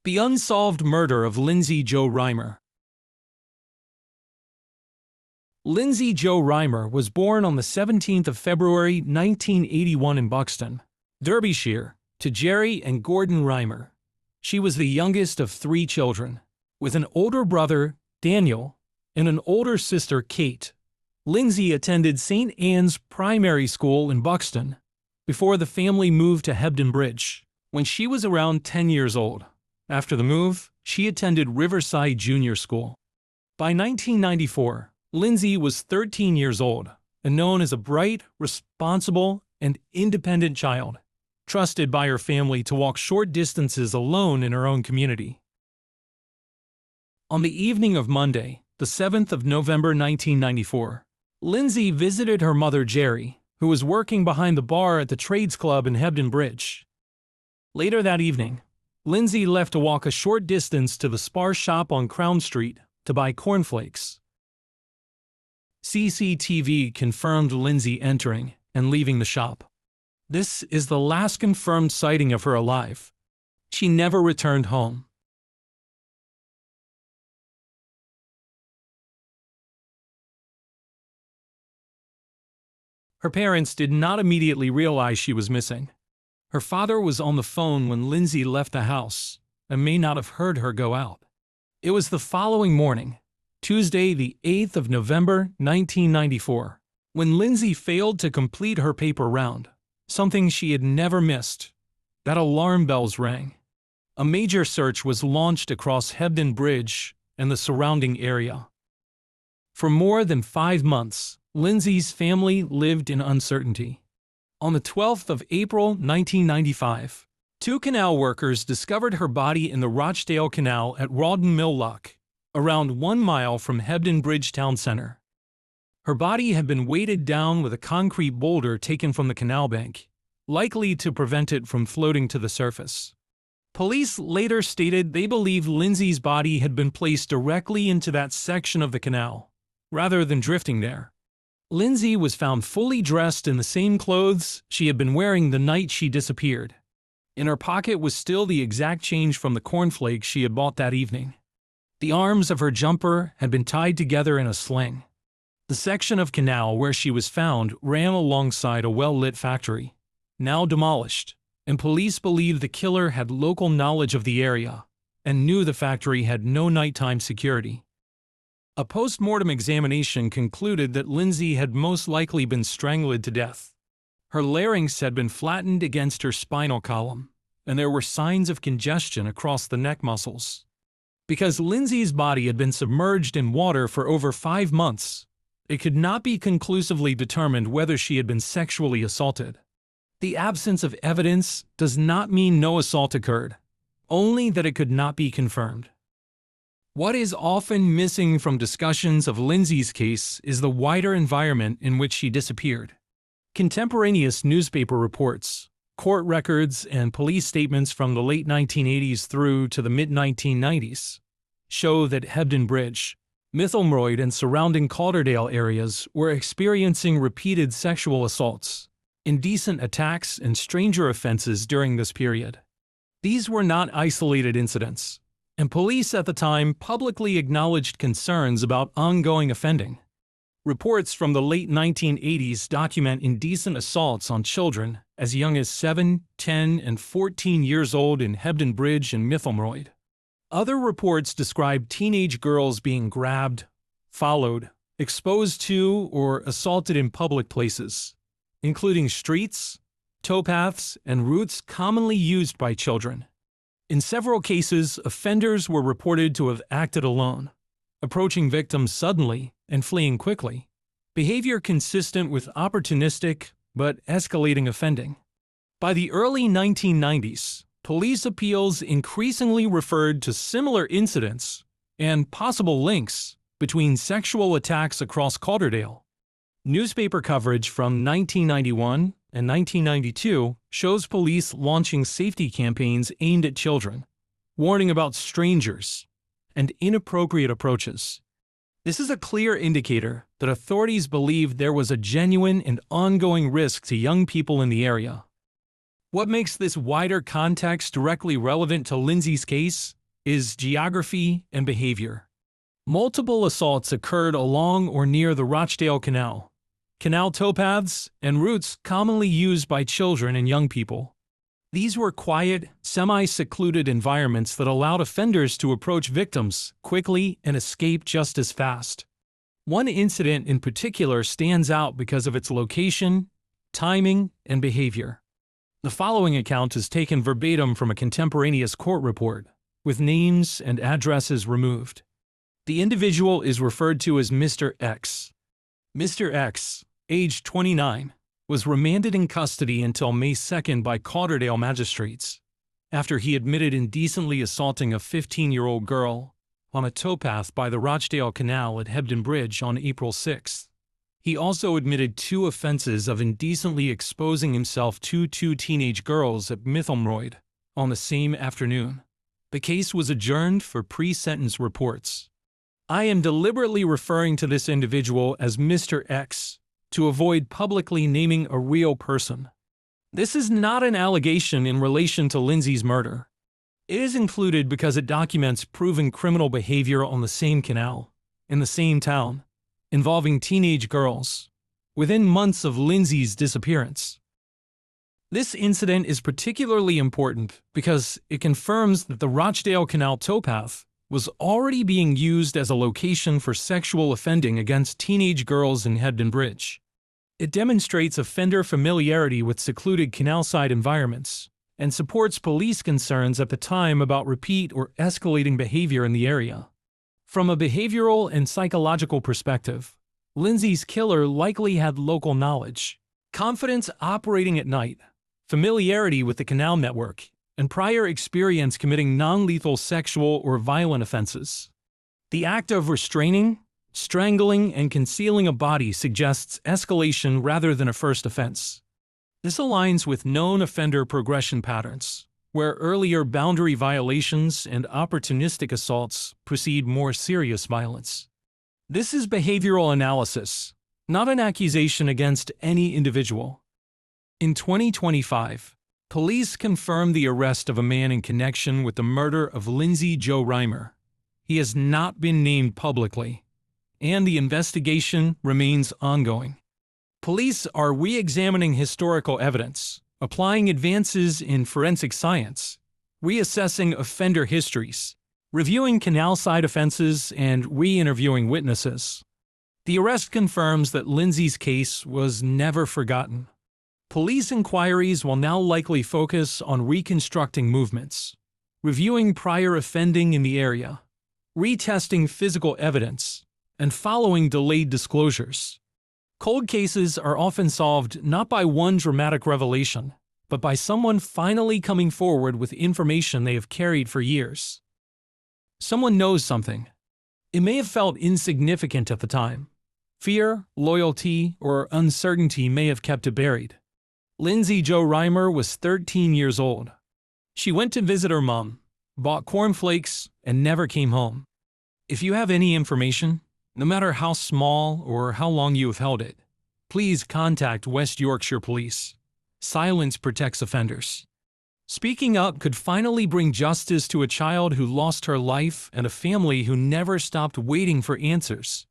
The unsolved murder of Lindsay Jo Rimer. Lindsay Jo Rimer was born on the 17th of February 1981 in Buxton, Derbyshire, to Jerry and Gordon Rimer. She was the youngest of 3 children, with an older brother, Daniel, and an older sister, Kate. Lindsay attended St. Anne's Primary School in Buxton before the family moved to Hebden Bridge when she was around 10 years old. After the move, she attended Riverside Junior School. By 1994, Lindsay was 13 years old and known as a bright, responsible, and independent child, trusted by her family to walk short distances alone in her own community. On the evening of Monday, the 7th of November 1994, Lindsay visited her mother Jerry, who was working behind the bar at the Trades Club in Hebden Bridge. Later that evening, Lindsay left to walk a short distance to the Spar shop on Crown Street to buy cornflakes. CCTV confirmed Lindsay entering and leaving the shop. This is the last confirmed sighting of her alive. She never returned home. Her parents did not immediately realize she was missing. Her father was on the phone when Lindsay left the house and may not have heard her go out. It was the following morning, Tuesday the 8th of November 1994, when Lindsay failed to complete her paper round, something she had never missed. That alarm bells rang. A major search was launched across Hebden Bridge and the surrounding area. For more than 5 months, Lindsay's family lived in uncertainty. On the 12th of April 1995, 2 canal workers discovered her body in the Rochdale Canal at Rawdon Mill Lock, around 1 mile from Hebden Bridge town center. Her body had been weighted down with a concrete boulder taken from the canal bank, likely to prevent it from floating to the surface. Police later stated they believed Lindsay's body had been placed directly into that section of the canal, rather than drifting there. Lindsay was found fully dressed in the same clothes she had been wearing the night she disappeared. In her pocket was still the exact change from the cornflakes she had bought that evening. The arms of her jumper had been tied together in a sling. The section of canal where she was found ran alongside a well-lit factory, now demolished, and police believed the killer had local knowledge of the area and knew the factory had no nighttime security. A post-mortem examination concluded that Lindsay had most likely been strangled to death. Her larynx had been flattened against her spinal column, and there were signs of congestion across the neck muscles. Because Lindsay's body had been submerged in water for over 5 months, it could not be conclusively determined whether she had been sexually assaulted. The absence of evidence does not mean no assault occurred, only that it could not be confirmed. What is often missing from discussions of Lindsay's case is the wider environment in which she disappeared. Contemporaneous newspaper reports, court records, and police statements from the late 1980s through to the mid-1990s show that Hebden Bridge, Michelmroyd, and surrounding Calderdale areas were experiencing repeated sexual assaults, indecent attacks, and stranger offenses during this period. These were not isolated incidents, and police at the time publicly acknowledged concerns about ongoing offending. Reports from the late 1980s document indecent assaults on children as young as 7, 10, and 14 years old in Hebden Bridge and Michelmroyd. Other reports describe teenage girls being grabbed, followed, exposed to, or assaulted in public places, including streets, towpaths, and routes commonly used by children. In several cases, offenders were reported to have acted alone, approaching victims suddenly and fleeing quickly, behavior consistent with opportunistic but escalating offending. By the early 1990s, police appeals increasingly referred to similar incidents and possible links between sexual attacks across Calderdale. Newspaper coverage from 1991 and 1992 shows police launching safety campaigns aimed at children, warning about strangers and inappropriate approaches. This is a clear indicator that authorities believed there was a genuine and ongoing risk to young people in the area. What makes this wider context directly relevant to Lyndsay's case is geography and behavior. Multiple assaults occurred along or near the Rochdale Canal, canal towpaths, and routes commonly used by children and young people. These were quiet, semi-secluded environments that allowed offenders to approach victims quickly and escape just as fast. One incident in particular stands out because of its location, timing, and behavior. The following account is taken verbatim from a contemporaneous court report, with names and addresses removed. The individual is referred to as Mr. X. Mr. X, age 29, was remanded in custody until May 2nd by Calderdale magistrates, after he admitted indecently assaulting a 15-year-old girl on a towpath by the Rochdale Canal at Hebden Bridge on April 6. He also admitted 2 offenses of indecently exposing himself to 2 teenage girls at Mytholmroyd on the same afternoon. The case was adjourned for pre-sentence reports. I am deliberately referring to this individual as Mr. X to avoid publicly naming a real person. This is not an allegation in relation to Lyndsay's murder. It is included because it documents proven criminal behavior on the same canal, in the same town, involving teenage girls, within months of Lyndsay's disappearance. This incident is particularly important because it confirms that the Rochdale Canal towpath was already being used as a location for sexual offending against teenage girls in Hebden Bridge. It demonstrates offender familiarity with secluded canal-side environments and supports police concerns at the time about repeat or escalating behavior in the area. From a behavioral and psychological perspective, Lyndsay's killer likely had local knowledge, confidence operating at night, familiarity with the canal network, and prior experience committing non-lethal sexual or violent offenses. The act of restraining, strangling, and concealing a body suggests escalation rather than a first offense. This aligns with known offender progression patterns, where earlier boundary violations and opportunistic assaults precede more serious violence. This is behavioral analysis, not an accusation against any individual. In 2025, police confirmed the arrest of a man in connection with the murder of Lindsay Rimer. He has not been named publicly, and the investigation remains ongoing. Police are re-examining historical evidence, applying advances in forensic science, reassessing offender histories, reviewing canal-side offenses, and re-interviewing witnesses. The arrest confirms that Lyndsay's case was never forgotten. Police inquiries will now likely focus on reconstructing movements, reviewing prior offending in the area, retesting physical evidence, and following delayed disclosures. Cold cases are often solved not by one dramatic revelation, but by someone finally coming forward with information they have carried for years. Someone knows something. It may have felt insignificant at the time. Fear, loyalty, or uncertainty may have kept it buried. Lindsay Rimer was 13 years old. She went to visit her mom, bought cornflakes, and never came home. If you have any information, no matter how small or how long you have held it, please contact West Yorkshire Police. Silence protects offenders. Speaking up could finally bring justice to a child who lost her life and a family who never stopped waiting for answers.